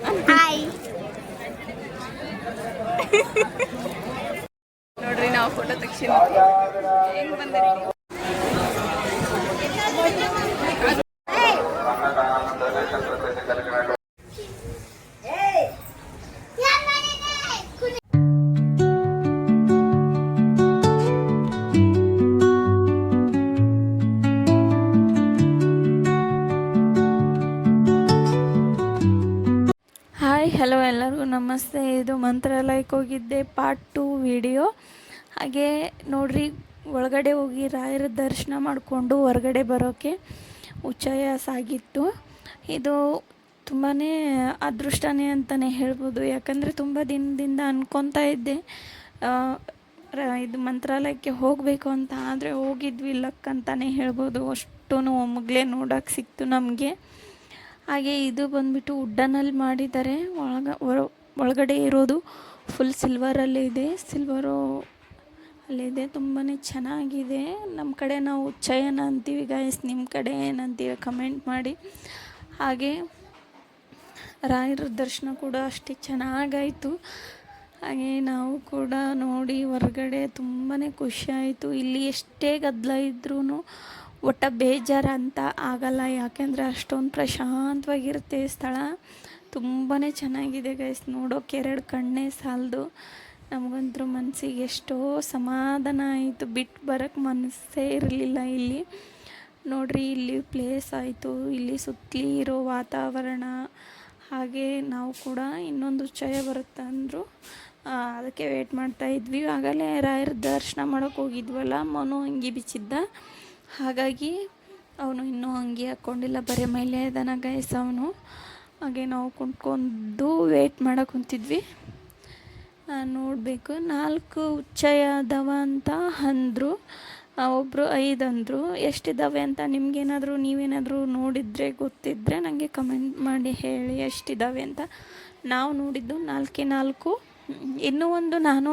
Hi ನೋಡ್ರಿ ನಾವು photo ತೆಗ್ಸಿಲ್ಲ ಹೆಂಗ್ ಬಂದಿರಿ ಹಾಯ್ ಹಲೋ ಎಲ್ಲರಿಗೂ ನಮಸ್ತೆ. ಇದು ಮಂತ್ರಾಲಯಕ್ಕೆ ಹೋಗಿದ್ದೆ ಪಾರ್ಟ್ 2 ವಿಡಿಯೋ. ಹಾಗೆ ನೋಡ್ರಿ, ಒಳಗಡೆ ಹೋಗಿ ರಾಯರ ದರ್ಶನ ಮಾಡಿಕೊಂಡು ಹೊರಗಡೆ ಬರೋಕ್ಕೆ ಉಚ್ಚಾಯಾಸ ಆಗಿತ್ತು. ಇದು ತುಂಬಾ ಅದೃಷ್ಟನೇ ಅಂತಲೇ ಹೇಳ್ಬೋದು. ಯಾಕಂದರೆ ತುಂಬ ದಿನದಿಂದ ಅನ್ಕೊತಾ ಇದ್ದೆ ಇದು ಮಂತ್ರಾಲಯಕ್ಕೆ ಹೋಗಬೇಕು ಅಂತ. ಆದರೆ ಹೋಗಿದ್ವಿ, ಲಕ್ ಅಂತಲೇ ಹೇಳ್ಬೋದು. ಅಷ್ಟೂ ಒಮ್ಮಗಲೇ ನೋಡೋಕ್ಕೆ ಸಿಕ್ತು ನಮಗೆ. ಹಾಗೆ ಇದು ಬಂದುಬಿಟ್ಟು ವುಡ್ಡನಲ್ಲಿ ಮಾಡಿದ್ದಾರೆ. ಒಳಗಡೆ ಇರೋದು ಫುಲ್ ಸಿಲ್ವರಲ್ಲಿ ಇದೆ. ಸಿಲ್ವರು ಅಲ್ಲಿದೆ, ತುಂಬಾ ಚೆನ್ನಾಗಿದೆ. ನಮ್ಮ ಕಡೆ ನಾವು ಉಚ್ಚಯನ ಅಂತೀವಿ ಗಾಯ್ಸ್, ನಿಮ್ಮ ಕಡೆ ಏನಂತೀವಿ ಕಮೆಂಟ್ ಮಾಡಿ. ಹಾಗೆ ರಾಯರ ದರ್ಶನ ಕೂಡ ಅಷ್ಟೇ ಚೆನ್ನಾಗಾಯಿತು. ಹಾಗೆ ನಾವು ಕೂಡ ನೋಡಿ ಹೊರಗಡೆ ತುಂಬಾ ಖುಷಿಯಾಯಿತು. ಇಲ್ಲಿ ಎಷ್ಟೇ ಗದ್ದಲ ಇದ್ರೂ ಒಟ್ಟು ಬೇಜಾರು ಅಂತ ಆಗಲ್ಲ. ಯಾಕೆಂದರೆ ಅಷ್ಟೊಂದು ಪ್ರಶಾಂತವಾಗಿರುತ್ತೆ ಸ್ಥಳ. ತುಂಬಾ ಚೆನ್ನಾಗಿದೆ ಗೈಸ್, ನೋಡೋಕೆ 2 ಕಣ್ಣೇ ಸಾಲದು. ನಮಗಂತೂ ಮನಸ್ಸಿಗೆ ಎಷ್ಟೋ ಸಮಾಧಾನ ಆಯಿತು. ಬಿಟ್ಟು ಬರೋಕ್ಕೆ ಮನಸ್ಸೇ ಇರಲಿಲ್ಲ. ಇಲ್ಲಿ ನೋಡ್ರಿ, ಇಲ್ಲಿ ಪ್ಲೇಸ್ ಆಯಿತು, ಇಲ್ಲಿ ಸುತ್ತಲಿ ಇರೋ ವಾತಾವರಣ. ಹಾಗೆ ನಾವು ಕೂಡ ಇನ್ನೊಂದು ಉಚ್ಚಯ ಬರುತ್ತೆ ಅಂದರು, ಅದಕ್ಕೆ ವೇಟ್ ಮಾಡ್ತಾಯಿದ್ವಿ. ಆಗಲೇ ರಾಯರ ದರ್ಶನ ಮಾಡೋಕ್ಕೆ ಹೋಗಿದ್ವಲ್ಲ, ಮನು ಅಂಗಿ ಬಿಚ್ಚಿದ್ದ. ಹಾಗಾಗಿ ಅವನು ಇನ್ನೂ ಅಂಗಿ ಹಾಕ್ಕೊಂಡಿಲ್ಲ, ಬರೀ ಮೈಲೇ ಇದ್ದಾನ ಗೈಸ್ ಅವನು. ಹಾಗೆ ನಾವು ಕುಂತ್ಕೊಂಡು ವೇಟ್ ಮಾಡೋಕೆ ಕುಂತಿದ್ವಿ. ನೋಡಬೇಕು, 4 ಉಚ್ಚಯ ಅದಾವ ಅಂತ ಅಂದರು. ಒಬ್ಬರು 5 ಅಂದರು. ಎಷ್ಟಿದ್ದಾವೆ ಅಂತ ನಿಮಗೇನಾದರೂ ನೀವೇನಾದರೂ ನೋಡಿದರೆ ಗೊತ್ತಿದ್ದರೆ ನನಗೆ ಕಮೆಂಟ್ ಮಾಡಿ ಹೇಳಿ ಎಷ್ಟಿದ್ದಾವೆ ಅಂತ. ನಾವು ನೋಡಿದ್ದು 4 ಇನ್ನೂ ಒಂದು ನಾನು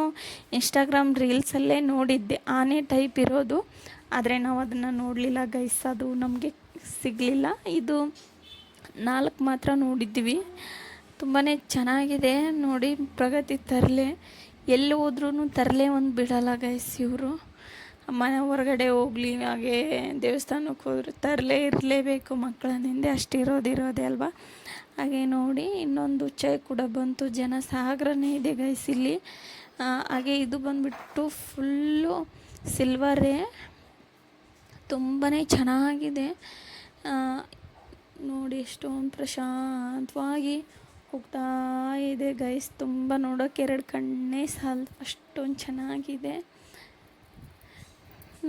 ಇನ್ಸ್ಟಾಗ್ರಾಮ್ ರೀಲ್ಸಲ್ಲೇ ನೋಡಿದ್ದೆ, ಆನೆ ಟೈಪ್ ಇರೋದು. ಆದರೆ ನಾವು ಅದನ್ನು ನೋಡಲಿಲ್ಲ ಗೈಸ್, ಅದು ನಮಗೆ ಸಿಗಲಿಲ್ಲ. ಇದು 4 ಮಾತ್ರ ನೋಡಿದ್ದೀವಿ. ತುಂಬಾ ಚೆನ್ನಾಗಿದೆ ನೋಡಿ. ಪ್ರಗತಿ ತರಲೆ ಎಲ್ಲಿ ಹೋದ್ರೂ ತರಲೆ ಒಂದು ಬಿಡಲ್ಲ ಗೈಸ್ ಇವರು. ಮನೆ ಹೊರಗಡೆ ಹೋಗಲಿ, ಹಾಗೆ ದೇವಸ್ಥಾನಕ್ಕೆ ಹೋದ್ರೆ ತರಲೆ ಇರಲೇಬೇಕು. ಮಕ್ಕಳನ್ನಿಂದೆ ಅಷ್ಟಿರೋದೇ ಅಲ್ವಾ. ಹಾಗೆ ನೋಡಿ, ಇನ್ನೊಂದು ಉಚ್ಚಯ ಕೂಡ ಬಂತು. ಜನ ಸಾಗರನೇ ಇದೆ ಗೈಸ್ ಇಲ್ಲಿ. ಹಾಗೆ ಇದು ಬಂದುಬಿಟ್ಟು ಫುಲ್ಲು ಸಿಲ್ವರೇ, ತುಂಬಾ ಚೆನ್ನಾಗಿದೆ. ನೋಡಿ ಎಷ್ಟೊಂದು ಪ್ರಶಾಂತವಾಗಿ ಹೋಗ್ತಾ ಇದೆ ಗೈಸ್. ತುಂಬ ನೋಡೋಕ್ಕೆ 2 ಕಣ್ಣೇ ಸಾಲದು, ಅಷ್ಟೊಂದು ಚೆನ್ನಾಗಿದೆ.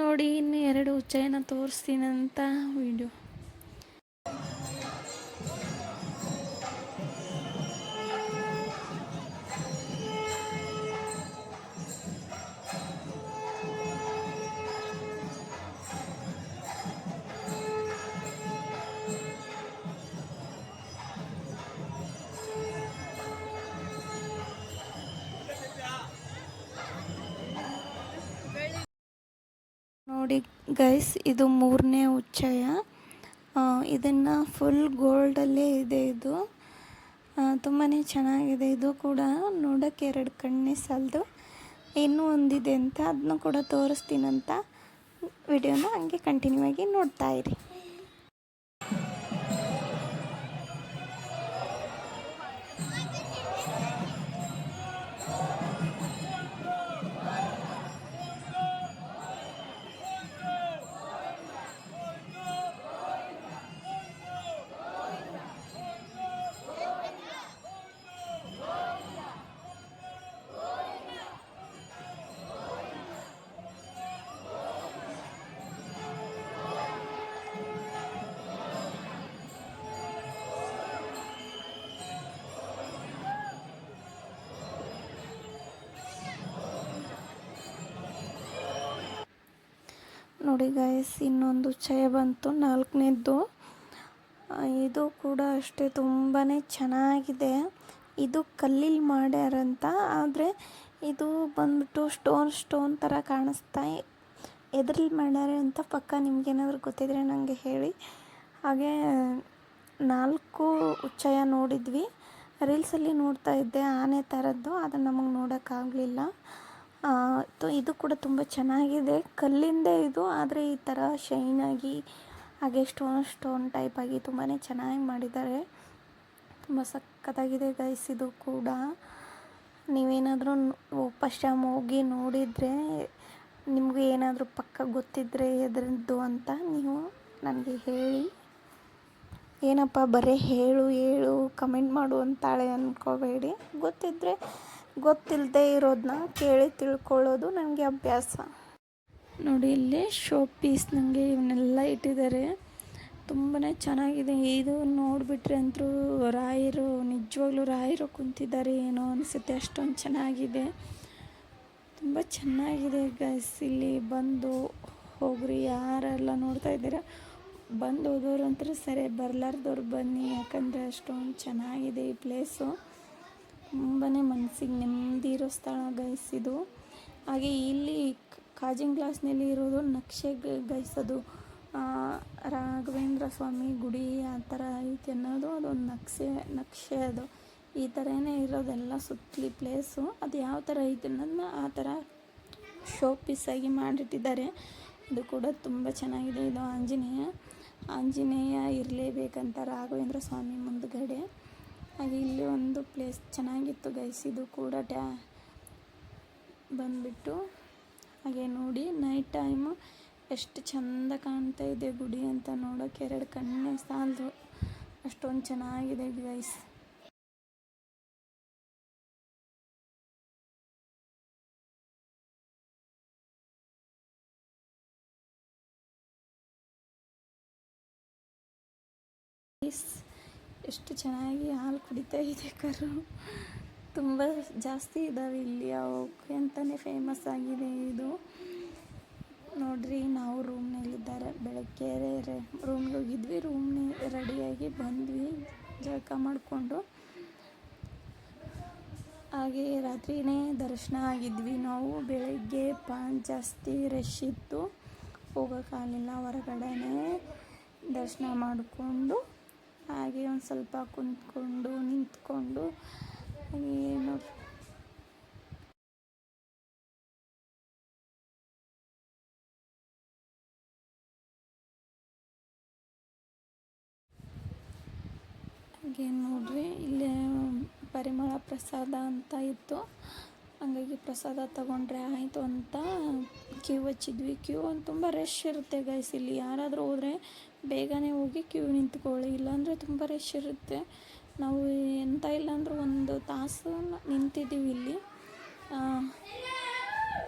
ನೋಡಿ, ಇನ್ನು 2 ಉಚ್ಚಯನ ತೋರಿಸ್ತೀನಂತ ವಿಡಿಯೋ. ನೋಡಿ ಗೈಸ್, ಇದು 3ನೇ ಉಚ್ಚಯ. ಇದನ್ನು ಫುಲ್ ಗೋಲ್ಡಲ್ಲೇ ಇದೆ. ಇದು ತುಂಬಾ ಚೆನ್ನಾಗಿದೆ. ಇದು ಕೂಡ ನೋಡೋಕ್ಕೆ 2 ಕಣ್ಣೇ ಸಾಲದು. ಇನ್ನೂ ಒಂದಿದೆ ಅಂತ, ಅದನ್ನು ಕೂಡ ತೋರಿಸ್ತೀನಂತ. ವಿಡಿಯೋನ ಹಂಗೆ ಕಂಟಿನ್ಯೂ ಆಗಿ ನೋಡ್ತಾ ಇರಿ. ನೋಡಿ ಗಾಯ್ಸ್, ಇನ್ನೊಂದು ಉಚ್ಚಯ ಬಂತು, 4ನೇದ್ದು. ಇದು ಕೂಡ ಅಷ್ಟೇ ತುಂಬಾ ಚೆನ್ನಾಗಿದೆ. ಇದು ಕಲ್ಲಿಲ್ಲಿ ಮಾಡ್ಯಾರಂತ, ಆದರೆ ಇದು ಬಂದ್ಬಿಟ್ಟು ಸ್ಟೋನ್ ಥರ ಕಾಣಿಸ್ತಾ. ಎದ್ರಲ್ಲಿ ಮಾಡ್ಯಾರೆ ಅಂತ ಪಕ್ಕ ನಿಮ್ಗೇನಾದರೂ ಗೊತ್ತಿದ್ರೆ ನನಗೆ ಹೇಳಿ. ಹಾಗೆ 4 ಉಚ್ಚಯ ನೋಡಿದ್ವಿ. ರೀಲ್ಸಲ್ಲಿ ನೋಡ್ತಾ ಇದ್ದೆ ಆನೆ ಥರದ್ದು, ಅದನ್ನು ನಮಗೆ ನೋಡೋಕ್ಕಾಗಲಿಲ್ಲ. ಇದು ಕೂಡ ತುಂಬ ಚೆನ್ನಾಗಿದೆ, ಕಲ್ಲಿಂದೇ ಇದು, ಆದರೆ ಈ ಥರ ಶೈನಾಗಿ ಹಾಗೆ ಸ್ಟೋನ್ ಟೈಪಾಗಿ ತುಂಬಾ ಚೆನ್ನಾಗಿ ಮಾಡಿದ್ದಾರೆ. ತುಂಬ ಸಖತ್ತಾಗಿದೆ ಗೈಸ್ ಇದು ಕೂಡ. ನೀವೇನಾದರೂ ಫಸ್ಟ್ ಟೈಮ್ ಹೋಗಿ ನೋಡಿದರೆ, ನಿಮಗೂ ಏನಾದರೂ ಪಕ್ಕ ಗೊತ್ತಿದ್ದರೆ ಎದ್ರದ್ದು ಅಂತ ನೀವು ನನಗೆ ಹೇಳಿ. ಏನಪ್ಪ ಬರೀ ಹೇಳು ಕಮೆಂಟ್ ಮಾಡು ಅಂತಾಳೆ ಅಂದ್ಕೋಬೇಡಿ. ಗೊತ್ತಿದ್ದರೆ ಗೊತ್ತಿಲ್ಲದೆ ಇರೋದನ್ನ ಕೇಳಿ ತಿಳ್ಕೊಳ್ಳೋದು ನನಗೆ ಅಭ್ಯಾಸ. ನೋಡಿ ಇಲ್ಲಿ ಶೋ ಪೀಸ್ ನನಗೆ ಇವನ್ನೆಲ್ಲ ಇಟ್ಟಿದ್ದಾರೆ, ತುಂಬಾ ಚೆನ್ನಾಗಿದೆ. ಇದು ನೋಡಿಬಿಟ್ರೆ ಅಂತೂ ರಾಯರು, ನಿಜವಾಗ್ಲೂ ರಾಯರು ಕುಂತಿದ್ದಾರೆ ಏನೋ ಅನಿಸುತ್ತೆ, ಅಷ್ಟೊಂದು ಚೆನ್ನಾಗಿದೆ. ತುಂಬ ಚೆನ್ನಾಗಿದೆ ಗೈಸ್. ಇಲ್ಲಿ ಬಂದು ಹೋಗ್ರಿ, ಯಾರೆಲ್ಲ ನೋಡ್ತಾ ಇದ್ದೀರಾ ಬಂದು ಹೋದವ್ರು ಅಂತೂ ಸರಿ, ಬರಲಾರ್ದವ್ರು ಬನ್ನಿ, ಯಾಕಂದರೆ ಅಷ್ಟೊಂದು ಚೆನ್ನಾಗಿದೆ ಈ ಪ್ಲೇಸು. ತುಂಬಾ ಮನಸ್ಸಿಗೆ ನೆಮ್ಮದಿ ಇರೋ ಸ್ಥಳ ಗೈಸ್ ಇದು. ಹಾಗೆ ಇಲ್ಲಿ ಕಾಜಿಂಗ್ ಗ್ಲಾಸ್ನಲ್ಲಿ ಇರೋದು ನಕ್ಷೆ ಗೈಸ್, ಅದು ರಾಘವೇಂದ್ರ ಸ್ವಾಮಿ ಗುಡಿ ಆ ಥರ ಐತೆ ಅನ್ನೋದು ಅದೊಂದು ನಕ್ಷೆ ಅದು. ಈ ಥರನೇ ಇರೋದೆಲ್ಲ ಸುತ್ತಲಿ ಪ್ಲೇಸು. ಅದು ಯಾವ ಥರ ಐತೆ ಅನ್ನೋದನ್ನ ಆ ಥರ ಶೋ ಪೀಸಾಗಿ ಮಾಡಿಟ್ಟಿದ್ದಾರೆ. ಇದು ಕೂಡ ತುಂಬ ಚೆನ್ನಾಗಿದೆ. ಇದು ಆಂಜನೇಯ ಇರಲೇಬೇಕಂತ ರಾಘವೇಂದ್ರ ಸ್ವಾಮಿ ಮುಂದುಗಡೆ. ಹಾಗೆ ಇಲ್ಲಿ ಒಂದು ಪ್ಲೇಸ್ ಚೆನ್ನಾಗಿತ್ತು ಗೈಸ್, ಇದು ಕೂಡ ಬಂದುಬಿಟ್ಟು. ಹಾಗೆ ನೋಡಿ ನೈಟ್ ಟೈಮು ಎಷ್ಟು ಚೆಂದ ಕಾಣ್ತಾ ಇದೆ ಗುಡಿ ಅಂತ ನೋಡೋಕ್ಕೆ, 2 ಕಣ್ಣೇ ಸಾಲದು, ಅಷ್ಟೊಂದು ಚೆನ್ನಾಗಿದೆ ಗೈಸ್. ಎಷ್ಟು ಚೆನ್ನಾಗಿ ಹಾಲು ಕುಡಿತಾ ಇದೆ ಕರು. ತುಂಬ ಜಾಸ್ತಿ ಇದ್ದಾವೆ ಇಲ್ಲಿ, ಅವಕ್ಕೆ ಅಂತಲೇ ಫೇಮಸ್ ಆಗಿದೆ ಇದು. ನೋಡ್ರಿ, ನಾವು ರೂಮ್ನಲ್ಲಿದ್ದಾರೆ. ಬೆಳಗ್ಗೆ ರೂಮ್ಗೆ ಹೋಗಿದ್ವಿ, ರೆಡಿಯಾಗಿ ಬಂದ್ವಿ ಜಳಕ ಮಾಡಿಕೊಂಡು. ಹಾಗೆ ರಾತ್ರಿಯೇ ದರ್ಶನ ಆಗಿದ್ವಿ ನಾವು. ಬೆಳಗ್ಗೆ ಜಾಸ್ತಿ ರಶ್ ಇತ್ತು, ಹೋಗೋಕ್ಕಾಗಲಿಲ್ಲ. ಹೊರಗಡೆನೇ ದರ್ಶನ ಮಾಡಿಕೊಂಡು ಹಾಗೆ ಒಂದು ಸ್ವಲ್ಪ ಕುಂತ್ಕೊಂಡು ನಿಂತ್ಕೊಂಡು ಏನು ಹಾಗೆ ನೋಡ್ರಿ, ಇಲ್ಲೇ ಪರಿಮಳ ಪ್ರಸಾದ ಅಂತ ಇತ್ತು. ಹಾಗಾಗಿ ಪ್ರಸಾದ ತಗೊಂಡ್ರೆ ಆಯಿತು ಅಂತ ಕ್ಯೂ ಹಚ್ಚಿದ್ವಿ. ಕ್ಯೂ ತುಂಬ ರಶ್ ಇರುತ್ತೆ ಗೈಸ್. ಇಲ್ಲಿ ಯಾರಾದರೂ ಹೋದರೆ ಬೇಗನೆ ಹೋಗಿ ಕ್ಯೂ ನಿಂತ್ಕೊಳ್ಳಿ, ಇಲ್ಲಾಂದರೆ ತುಂಬ ರಶ್ ಇರುತ್ತೆ. ನಾವು ಎಂತ ಇಲ್ಲಾಂದ್ರೂ 1 ತಾಸು ನಿಂತಿದ್ದೀವಿ ಇಲ್ಲಿ.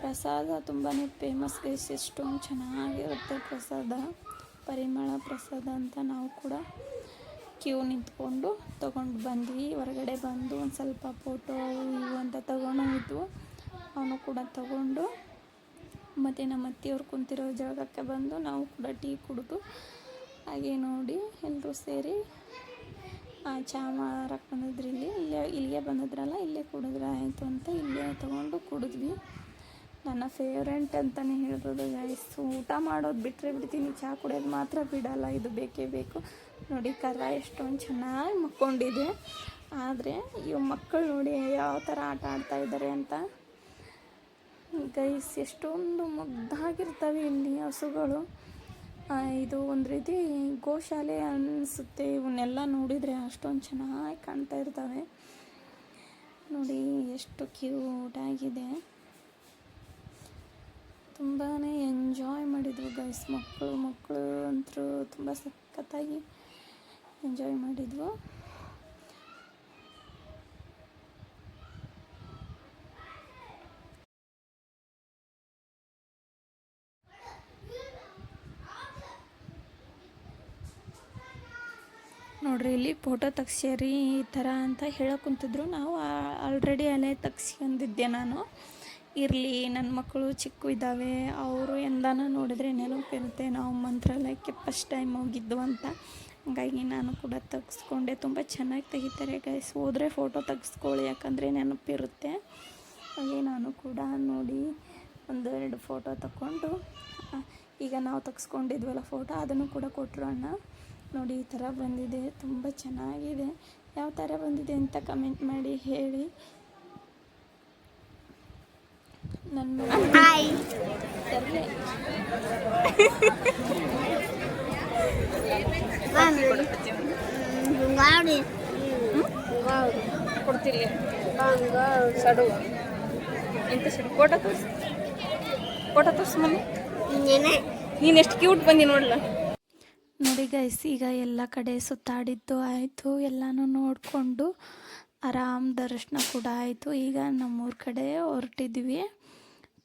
ಪ್ರಸಾದ ತುಂಬಾ ಫೇಮಸ್ ಗೈಸ್, ಎಷ್ಟೊಂದು ಚೆನ್ನಾಗಿರುತ್ತೆ ಪ್ರಸಾದ. ಪರಿಮಳ ಪ್ರಸಾದ ಅಂತ ನಾವು ಕೂಡ ಕ್ಯೂ ನಿಂತ್ಕೊಂಡು ತೊಗೊಂಡು ಬಂದ್ವಿ. ಹೊರಗಡೆ ಬಂದು ಒಂದು ಸ್ವಲ್ಪ ಫೋಟೋ ಇವು ಅಂತ ತೊಗೊಂಡಿದ್ವು, ಅವನು ಕೂಡ ತಗೊಂಡು ಮತ್ತು ನಮ್ಮ ಅತ್ತೆಯವ್ರು ಕುಂತಿರೋ ಜಾಗಕ್ಕೆ ಬಂದು ನಾವು ಕೂಡ ಟೀ ಕುಡಿದು ಹಾಗೆ ನೋಡಿ ಎಲ್ಲರೂ ಸೇರಿ ಚಹಾ ಮಾರಕ್ಕೆ ಬಂದಿದ್ರಿ. ಇಲ್ಲಿಗೆ ಬಂದಿದ್ರಲ್ಲ, ಇಲ್ಲೇ ಕುಡಿದ್ರೆ ಆಯಿತು ಅಂತ ಇಲ್ಲೇ ತೊಗೊಂಡು ಕುಡಿದ್ವಿ. ನನ್ನ ಫೇವ್ರೆಂಟ್ ಅಂತಲೇ ಹೇಳ್ಬೋದು ಗೈಸ್. ಊಟ ಮಾಡೋದು ಬಿಡ್ತೀನಿ, ಚಹಾ ಕುಡಿಯೋದು ಮಾತ್ರ ಬಿಡಲ್ಲ, ಇದು ಬೇಕೇ ಬೇಕು. ನೋಡಿ ಕರ ಎಷ್ಟೊಂದು ಚೆನ್ನಾಗಿ ಮಕ್ಕೊಂಡಿದೆ. ಆದರೆ ಇವು ಮಕ್ಕಳು ನೋಡಿ ಯಾವ ಥರ ಆಟ ಆಡ್ತಾಯಿದ್ದಾರೆ ಅಂತ ಗೈಸ್. ಎಷ್ಟೊಂದು ಮುದ್ದಾಗಿರ್ತವೆ ಇಲ್ಲಿ ಹಸುಗಳು. ಇದು ಒಂದು ರೀತಿ ಗೋಶಾಲೆ ಅನಿಸುತ್ತೆ. ಇವನ್ನೆಲ್ಲ ನೋಡಿದರೆ ಅಷ್ಟೊಂದು ಚೆನ್ನಾಗಿ ಕಾಣ್ತಾ ಇರ್ತವೆ. ನೋಡಿ ಎಷ್ಟು ಕ್ಯೂಟಾಗಿದೆ. ತುಂಬಾ ಎಂಜಾಯ್ ಮಾಡಿದ್ವು ಗೈಸ್. ಮಕ್ಕಳು ಅಂತೂ ತುಂಬ ಸಖತ್ತಾಗಿ ಎಂಜಾಯ್ ಮಾಡಿದ್ವು. ನೋಡ್ರಿ, ಇಲ್ಲಿ ಫೋಟೋ ತೆಗ್ಸ್ಯಾರಿ ಈ ಥರ ಅಂತ ಹೇಳಕ್ಕೆ ಕುಂತಿದ್ರು. ನಾವು ಆಲ್ರೆಡಿ ಅಲ್ಲೇ ತೆಗ್ಸ್ಕೊಂಡಿದ್ದೆ ನಾನು. ಇರಲಿ, ನನ್ನ ಮಕ್ಕಳು ಚಿಕ್ಕ ಇದ್ದಾವೆ, ಅವರು ಎಂದಾನ ನೋಡಿದ್ರೆ ನೆನಪಿರುತ್ತೆ ನಾವು ಮಂತ್ರಾಲಯಕ್ಕೆ ಫಸ್ಟ್ ಟೈಮ್ ಹೋಗಿದ್ದು ಅಂತ. ಹಾಗಾಗಿ ನಾನು ಕೂಡ ತೆಗೆಸ್ಕೊಂಡೆ. ತುಂಬ ಚೆನ್ನಾಗಿ ತೆಗಿತಾರೆ ಗೈಸ್, ಹೋದರೆ ಫೋಟೋ ತೆಗೆಸ್ಕೊಳ್ಳಿ, ಯಾಕಂದರೆ ನೆನಪಿರುತ್ತೆ. ಹಾಗೆ ನಾನು ಕೂಡ ನೋಡಿ 1-2 ಫೋಟೋ ತಗೊಂಡು, ಈಗ ನಾವು ತೆಗೆಸ್ಕೊಂಡಿದ್ವಲ್ಲ ಫೋಟೋ, ಅದನ್ನು ಕೂಡ ಕೊಟ್ಟರು ಅಣ್ಣ. ನೋಡಿ ಈ ಥರ ಬಂದಿದೆ, ತುಂಬ ಚೆನ್ನಾಗಿದೆ. ಯಾವ ಥರ ಬಂದಿದೆ ಅಂತ ಕಮೆಂಟ್ ಮಾಡಿ ಹೇಳಿ. ನನ್ನ ತರಲೆ ಕೊಡ್ತಿರ್ಲಿ ಸಡು ಎಂತ ಸಡು ಫೋಟೋ ತೋರಿಸು ಮನೆ. ನೀನು ಎಷ್ಟು ಕ್ಯೂಟ್ ಬಂದಿ ನೋಡಲ್ಲ. ನೋಡಿ ಗೈಸ್, ಈಗ ಎಲ್ಲ ಕಡೆ ಸುತ್ತಾಡಿದ್ದು ಆಯಿತು, ಎಲ್ಲನೂ ನೋಡಿಕೊಂಡು ಆರಾಮ್ ದರ್ಶನ ಕೂಡ ಆಯಿತು. ಈಗ ನಮ್ಮೂರ ಕಡೆ ಹೊರಟಿದ್ವಿ.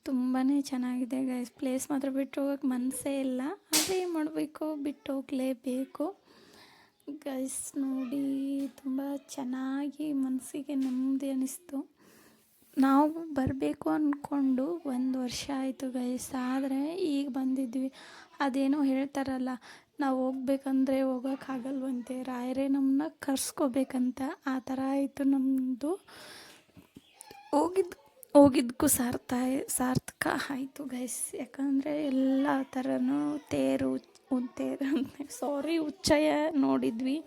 ತುಂಬಾ ಚೆನ್ನಾಗಿದೆ ಗೈಸ್. ಪ್ಲೇಸ್ ಮಾತ್ರ ಬಿಟ್ಟು ಹೋಗೋಕ್ಕೆ ಮನಸ್ಸೇ ಇಲ್ಲ. ಅದೇ ಮಾಡಬೇಕು, ಬಿಟ್ಟು ಹೋಗಲೇಬೇಕು ಗೈಸ್. ನೋಡಿ ತುಂಬ ಚೆನ್ನಾಗಿ ಮನಸ್ಸಿಗೆ ನೆಮ್ಮದಿ ಅನ್ನಿಸ್ತು. ನಾವು ಬರಬೇಕು ಅಂದ್ಕೊಂಡು 1 ವರ್ಷ ಆಯಿತು ಗೈಸ್, ಆದರೆ ಈಗ ಬಂದಿದ್ವಿ. ಅದೇನೋ ಹೇಳ್ತಾರಲ್ಲ, ನಾವು ಹೋಗ್ಬೇಕಂದ್ರೆ ಹೋಗೋಕ್ಕಾಗಲ್ವಂತೆ, ರಾಯರೇ ನಮ್ಮನ್ನ ಕರ್ಸ್ಕೋಬೇಕಂತ. ಆ ಥರ ಆಯಿತು ನಮ್ಮದು. ಹೋಗಿದ್ದಕ್ಕೂ ಸಾರ್ಥಕ ಆಯಿತು ಗೈಸ್. ಯಾಕಂದರೆ ಎಲ್ಲ ಥರನೂ ಉಚ್ಚಯ ನೋಡಿದ್ವಿ.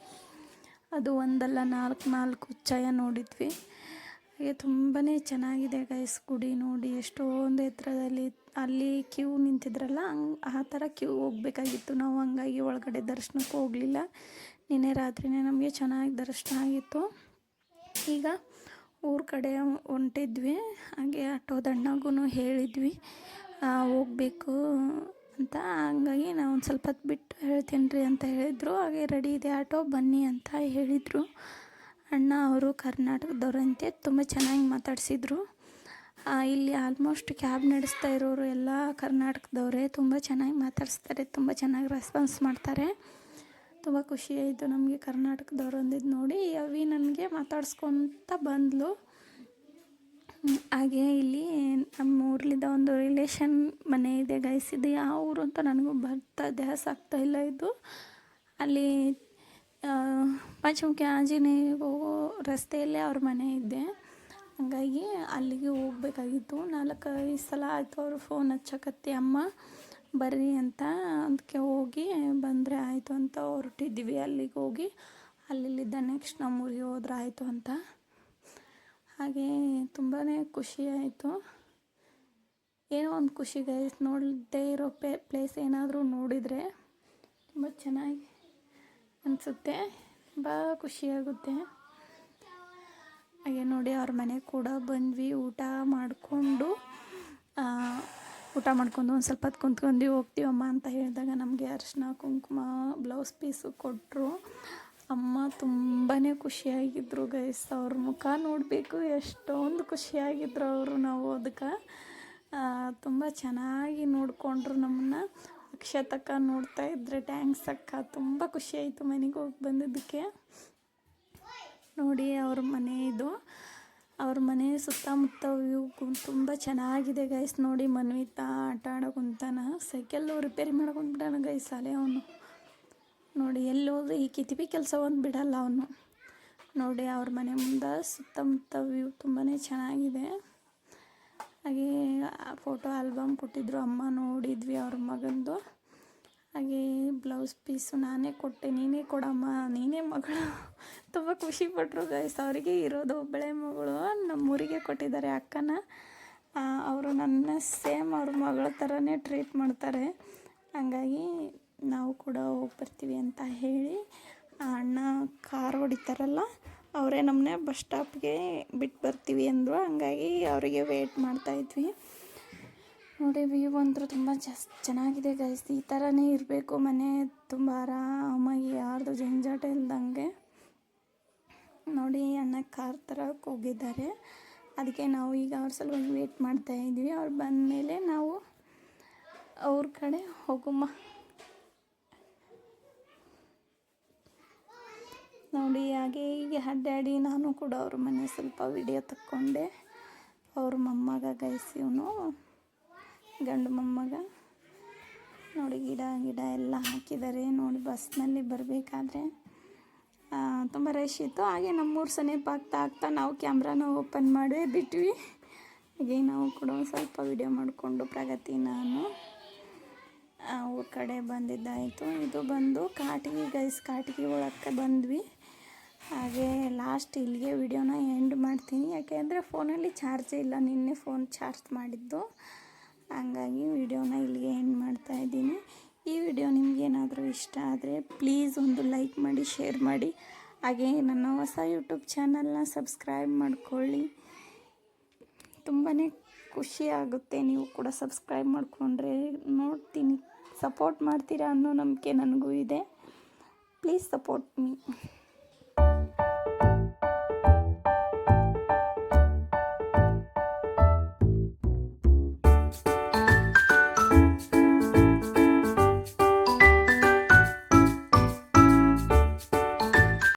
ಅದು ಒಂದಲ್ಲ 4 ಉಚ್ಚಯ ನೋಡಿದ್ವಿ. ಹಾಗೆ ತುಂಬಾ ಚೆನ್ನಾಗಿದೆ ಗೈಸ್. ಗುಡಿ ನೋಡಿ ಎಷ್ಟೊಂದು ಎತ್ತರದಲ್ಲಿ. ಅಲ್ಲಿ ಕ್ಯೂ ನಿಂತಿದ್ರಲ್ಲ, ಆ ಥರ ಕ್ಯೂ ಹೋಗ್ಬೇಕಾಗಿತ್ತು ನಾವು. ಹಂಗಾಗಿ ಒಳಗಡೆ ದರ್ಶನಕ್ಕೆ ಹೋಗಲಿಲ್ಲ. ನಿನ್ನೆ ರಾತ್ರಿನೇ ನಮಗೆ ಚೆನ್ನಾಗಿ ದರ್ಶನ ಆಗಿತ್ತು. ಈಗ ಊರ ಕಡೆ ಹೊಂಟಿದ್ವಿ. ಹಾಗೆ ಆಟೋದಣ್ಣಗೂ ಹೇಳಿದ್ವಿ ಹೋಗಬೇಕು ಅಂತ. ಹಂಗಾಗಿ ನಾವು ಒಂದು ಸ್ವಲ್ಪ ಹೊತ್ತು ಬಿಟ್ಟು ಹೇಳ್ತೀನಿ ರೀ ಅಂತ ಹೇಳಿದರು. ಹಾಗೆ ರೆಡಿ ಇದೆ ಆಟೋ, ಬನ್ನಿ ಅಂತ ಹೇಳಿದರು ಅಣ್ಣ. ಅವರು ಕರ್ನಾಟಕದವ್ರಂತೆ, ತುಂಬ ಚೆನ್ನಾಗಿ ಮಾತಾಡಿಸಿದ್ರು. ಇಲ್ಲಿ ಆಲ್ಮೋಸ್ಟ್ ಕ್ಯಾಬ್ ನಡೆಸ್ತಾ ಇರೋರು ಎಲ್ಲ ಕರ್ನಾಟಕದವರೇ. ತುಂಬ ಚೆನ್ನಾಗಿ ಮಾತಾಡಿಸ್ತಾರೆ, ತುಂಬ ಚೆನ್ನಾಗಿ ರೆಸ್ಪಾನ್ಸ್ ಮಾಡ್ತಾರೆ. ತುಂಬ ಖುಷಿ ಆಯಿತು ನಮಗೆ ಕರ್ನಾಟಕದವ್ರು ಅಂದಿದ್ದು ನೋಡಿ. ಅವಿ ನನಗೆ ಮಾತಾಡ್ಸ್ಕೊತ ಬಂದಳು. ಹಾಗೆ ಇಲ್ಲಿ ನಮ್ಮ ಊರ್ಲಿದ್ದ ಒಂದು ರಿಲೇಷನ್ ಮನೆ ಇದೆ ಗೈಸ್. ಇದು ಯಾವ ಊರು ಅಂತ ನನಗೂ ಧ್ಯಾಸ ಆಗ್ತಾಯಿಲ್ಲ. ಇದು ಅಲ್ಲಿ ಪಂಚಮುಖಿ ಆಂಜನೇಯ ಹೋಗೋ ರಸ್ತೆಯಲ್ಲೇ ಅವ್ರ ಮನೆ ಇದೆ. ಹಾಗಾಗಿ ಅಲ್ಲಿಗೆ ಹೋಗ್ಬೇಕಾಗಿತ್ತು. 4-5 ಸಲ ಆಯಿತು ಅವರು ಫೋನ್ ಹಚ್ಚಕತ್ತಿ, ಅಮ್ಮ ಬರ್ರಿ ಅಂತ. ಅದಕ್ಕೆ ಹೋಗಿ ಬಂದರೆ ಆಯಿತು ಅಂತ ಹೊರಟಿದ್ವಿ. ಅಲ್ಲಿಗೆ ಹೋಗಿ ಅಲ್ಲಿದ್ದ ನೆಕ್ಸ್ಟ್ ನಮ್ಮೂರಿಗೆ ಹೋದ್ರೆ ಆಯಿತು ಅಂತ. ಹಾಗೆ ತುಂಬಾ ಖುಷಿ ಆಯಿತು. ಏನೋ ಒಂದು ಖುಷಿ ಗೈಸ್. ನೋಡದೇ ಇರೋ ಪ್ಲೇಸ್ ಏನಾದರೂ ನೋಡಿದರೆ ತುಂಬ ಚೆನ್ನಾಗಿ ಅನಿಸುತ್ತೆ, ತುಂಬ ಖುಷಿಯಾಗುತ್ತೆ. ಹಾಗೆ ನೋಡಿ ಅವ್ರ ಮನೆಗೆ ಕೂಡ ಬಂದ್ವಿ. ಊಟ ಮಾಡಿಕೊಂಡು ಒಂದು ಸ್ವಲ್ಪ ಹೊತ್ತು ಕುಂತ್ಕೊಂಡು ಹೋಗ್ತೀವಮ್ಮ ಅಂತ ಹೇಳಿದಾಗ ನಮಗೆ ಅರಿಶಿನ ಕುಂಕುಮ ಬ್ಲೌಸ್ ಪೀಸು ಕೊಟ್ಟರು. ಅಮ್ಮ ತುಂಬಾ ಖುಷಿಯಾಗಿದ್ದರು ಗೈಸ್. ಅವ್ರ ಮುಖ ನೋಡಬೇಕು, ಎಷ್ಟೊಂದು ಖುಷಿಯಾಗಿದ್ದರು ಅವರು. ನಾವು ಅದಕ್ಕೆ ತುಂಬ ಚೆನ್ನಾಗಿ ನೋಡಿಕೊಂಡ್ರು ನಮ್ಮನ್ನು. ಅಕ್ಷತಕ್ಕ ನೋಡ್ತಾ ಇದ್ದರೆ ಥ್ಯಾಂಕ್ಸ್ ಅಕ್ಕ, ತುಂಬ ಖುಷಿಯಾಯಿತು ಮನೆಗೆ ಹೋಗಿ ಬಂದಿದ್ದಕ್ಕೆ. ನೋಡಿ ಅವ್ರ ಮನೆ ಇದು. ಅವ್ರ ಮನೆ ಸುತ್ತಮುತ್ತ ವ್ಯೂ ತುಂಬ ಚೆನ್ನಾಗಿದೆ ಗೈಸ್. ನೋಡಿ ಮನ್ವಿತ ಆಟ ಆಡೋಕುಂತಾನ, ಸೈಕಲ್ಲು ರಿಪೇರಿ ಮಾಡ್ಕೊಂಡ್ಬಿಟ್ಟಾನ ಗೈಸ್ ಅಲೆ ಅವನು. ನೋಡಿ ಎಲ್ಲಿ ಹೋದ್ರೆ ಈ ಕಿತಿಪಿ ಕೆಲಸ ಒಂದು ಬಿಡಲ್ಲ ಅವನು. ನೋಡಿ ಅವ್ರ ಮನೆ ಮುಂದೆ ಸುತ್ತಮುತ್ತ ವ್ಯೂ ತುಂಬಾ ಚೆನ್ನಾಗಿದೆ. ಹಾಗೆ ಫೋಟೋ ಆಲ್ಬಮ್ ಕೊಟ್ಟಿದ್ರು ಅಮ್ಮ, ನೋಡಿದ್ವಿ ಅವ್ರ ಮಗಂದು. ಹಾಗೆ ಬ್ಲೌಸ್ ಪೀಸು ನಾನೇ ಕೊಟ್ಟೆ, ನೀನೇ ಕೊಡಮ್ಮ, ನೀನೇ ಮಗಳು. ತುಂಬ ಖುಷಿಪಟ್ಟರು ಗೈಸ್. ಅವರಿಗೆ ಇರೋದು ಒಬ್ಬಳೆ ಮಗಳು, ನಮ್ಮೂರಿಗೆ ಕೊಟ್ಟಿದ್ದಾರೆ ಅಕ್ಕನ. ಅವರು ನನ್ನ ಸೇಮ್ ಅವ್ರ ಮಗಳ ಥರನೇ ಟ್ರೀಟ್ ಮಾಡ್ತಾರೆ. ಹಾಗಾಗಿ ನಾವು ಕೂಡ ಹೋಗಿ ಬರ್ತೀವಿ ಅಂತ ಹೇಳಿ ಅಣ್ಣ ಕಾರ್ ಹೊಡಿತಾರಲ್ಲ ಅವರೇ ನಮ್ಮನ್ನೇ ಬಸ್ ಸ್ಟಾಪ್ಗೆ ಬಿಟ್ಟು ಬರ್ತೀವಿ ಅಂದರು. ಹಂಗಾಗಿ ಅವರಿಗೆ ವೆಯ್ಟ್ ಮಾಡ್ತಾಯಿದ್ವಿ. ನೋಡಿ ವ್ಯೂ ಅಂತೂ ತುಂಬ ಚೆನ್ನಾಗಿದೆ ಗೈಸ್. ಈ ಥರನೇ ಇರಬೇಕು ಮನೆ, ತುಂಬ ಆರಾಮಾಗಿ, ಯಾರ್ದು ಜಂಜಾಟ ಇಲ್ದಂಗೆ. ನೋಡಿ ಅಣ್ಣ ಕಾರ್ ತರಕ್ಕೆ ಹೋಗಿದ್ದಾರೆ. ಅದಕ್ಕೆ ನಾವು ಈಗ ಅವ್ರ ಸಲುವಾಗಿ ವೆಯ್ಟ್ ಮಾಡ್ತಾಯಿದ್ವಿ. ಅವ್ರು ಬಂದಮೇಲೆ ನಾವು ಅವ್ರ ಕಡೆ ಹೋಗುಮ್ಮ. ನೋಡಿ ಹಾಗೆ ಹೀಗೆ ಅಡ್ಡಾಡಿ ನಾನು ಕೂಡ ಅವ್ರ ಮನೆ ಸ್ವಲ್ಪ ವಿಡಿಯೋ ತಕ್ಕೊಂಡೆ. ಅವ್ರ ಮೊಮ್ಮಗ ಗೈಸ್, ಇವನು ಗಂಡು ಮೊಮ್ಮಗ. ನೋಡಿ ಗಿಡ ಎಲ್ಲ ಹಾಕಿದ್ದಾರೆ. ನೋಡಿ ಬಸ್ನಲ್ಲಿ ಬರಬೇಕಾದ್ರೆ ತುಂಬ ರಶ್ ಇತ್ತು. ಹಾಗೆ ನಮ್ಮೂರು ಸಮೀಪ ಆಗ್ತಾ ನಾವು ಕ್ಯಾಮ್ರಾನ ಓಪನ್ ಮಾಡಿ ಬಿಟ್ವಿ. ಹಾಗೆ ನಾವು ಕೂಡ ಸ್ವಲ್ಪ ವಿಡಿಯೋ ಮಾಡಿಕೊಂಡು ಪ್ರಗತಿ ನಾನು ಊರ ಕಡೆ ಬಂದಿದ್ದಾಯಿತು. ಇದು ಬಂದು ಕಾಟಿಗೆ ಗೈಸ್, ಕಾಟಿಗೆ ಒಳಕ್ಕೆ ಬಂದ್ವಿ. ಹಾಗೆ ಲಾಸ್ಟ್ ಇಲ್ಲಿಗೆ ವಿಡಿಯೋನ ಎಂಡ್ ಮಾಡ್ತೀನಿ. ಯಾಕೆಂದರೆ ಫೋನಲ್ಲಿ ಚಾರ್ಜೇ ಇಲ್ಲ, ನಿನ್ನೆ ಫೋನ್ ಚಾರ್ಜ್ ಮಾಡಿದ್ದು. ಹಂಗಾಗಿ ವಿಡಿಯೋನ ಇಲ್ಲಿಗೆ ಎಂಡ್ ಮಾಡ್ತಾಯಿದ್ದೀನಿ. ಈ ವಿಡಿಯೋ ನಿಮಗೇನಾದರೂ ಇಷ್ಟ ಆದರೆ ಪ್ಲೀಸ್ ಒಂದು ಲೈಕ್ ಮಾಡಿ, ಶೇರ್ ಮಾಡಿ. ಹಾಗೆ ನನ್ನ ಹೊಸ ಯೂಟ್ಯೂಬ್ ಚಾನಲ್ನ ಸಬ್ಸ್ಕ್ರೈಬ್ ಮಾಡ್ಕೊಳ್ಳಿ. ತುಂಬಾ ಖುಷಿ ಆಗುತ್ತೆ ನೀವು ಕೂಡ ಸಬ್ಸ್ಕ್ರೈಬ್ ಮಾಡಿಕೊಂಡ್ರೆ. ನೋಡ್ತೀನಿ, ಸಪೋರ್ಟ್ ಮಾಡ್ತೀರಾ ಅನ್ನೋ ನಂಬಿಕೆ ನನಗೂ ಇದೆ. Please support me.